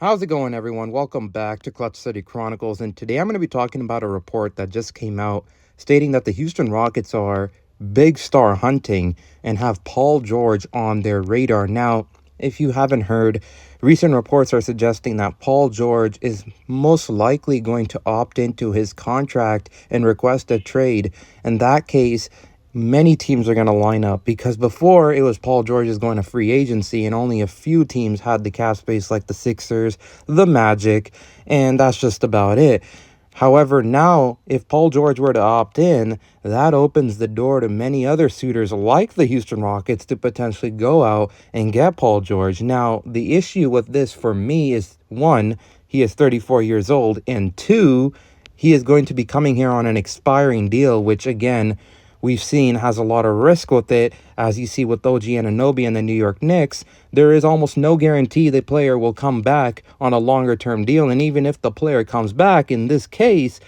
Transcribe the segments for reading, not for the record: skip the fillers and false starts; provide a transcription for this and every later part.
How's it going, everyone? Welcome back to Clutch City Chronicles. And today I'm going to be talking about a report that just came out stating that the Houston Rockets are big star hunting and have Paul George on their radar. Now, if you haven't heard, recent reports are suggesting that Paul George is most likely going to opt into his contract and request a trade. In that case, many teams are going to line up because before it was Paul George is going to free agency and only a few teams had the cap space like the Sixers, the Magic, and that's just about it. However, now if Paul George were to opt in, that opens the door to many other suitors like the Houston Rockets to potentially go out and get Paul George. Now, the issue with this for me is one, he is 34 years old, and two, he is going to be coming here on an expiring deal, which again, we've seen has a lot of risk with it. As you see with OG Anunoby and the New York Knicks, there is almost no guarantee the player will come back on a longer term deal. And even if the player comes back, in this case,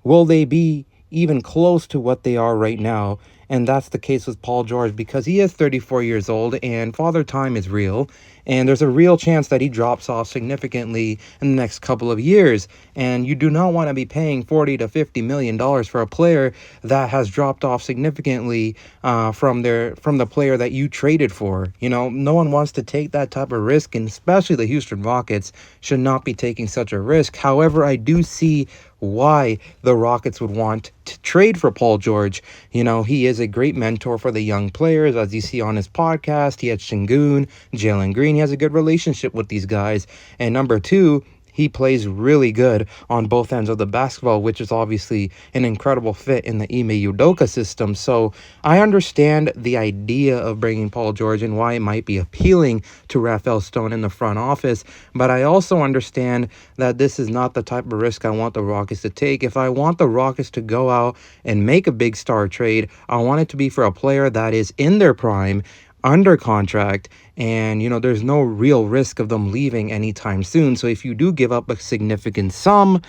will they be even close to what they are right now? And that's the case with Paul George because he is 34 years old and father time is real. And there's a real chance that he drops off significantly in the next couple of years. And you do not want to be paying $40 to $50 million for a player that has dropped off significantly from the player that you traded for. You know, no one wants to take that type of risk, and especially the Houston Rockets should not be taking such a risk. However, I do see why the Rockets would want to trade for Paul George. You know, he is a great mentor for the young players. As you see on his podcast, he had Şengün, Jalen Green. He has a good relationship with these guys. And number two, he plays really good on both ends of the basketball, which is obviously an incredible fit in the Ime Udoka system. So I understand the idea of bringing Paul George and why it might be appealing to Rafael Stone in the front office. But I also understand that this is not the type of risk I want the Rockets to take. If I want the Rockets to go out and make a big star trade, I want it to be for a player that is in their prime, under contract, and you know there's no real risk of them leaving anytime soon. So if you do give up a significant sum,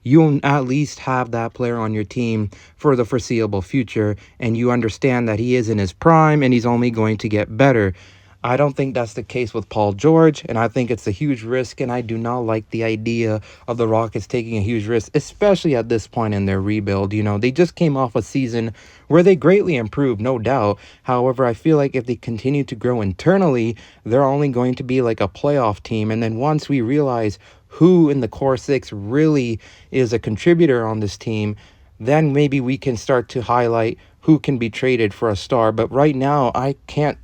you'll at least have that player on your team for the foreseeable future, and you understand that he is in his prime and he's only going to get better. I don't think that's the case with Paul George, and I think it's a huge risk, and I do not like the idea of the Rockets taking a huge risk, especially at this point in their rebuild. You know, they just came off a season where they greatly improved, no doubt. However, I feel like if they continue to grow internally, they're only going to be like a playoff team, and then once we realize who in the core six really is a contributor on this team, then maybe we can start to highlight who can be traded for a star. But right now, I can't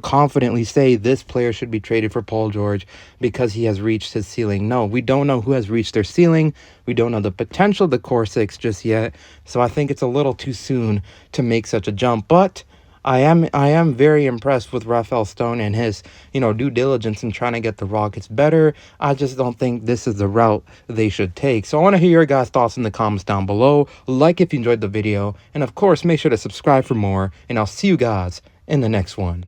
confidently say this player should be traded for Paul George because he has reached his ceiling. No, we don't know who has reached their ceiling. We don't know the potential of the core six just yet. So I think it's a little too soon to make such a jump. But I am very impressed with Rafael Stone and his, due diligence in trying to get the Rockets better. I just don't think this is the route they should take. So I want to hear your guys' thoughts in the comments down below. Like if you enjoyed the video. And of course, make sure to subscribe for more. And I'll see you guys in the next one.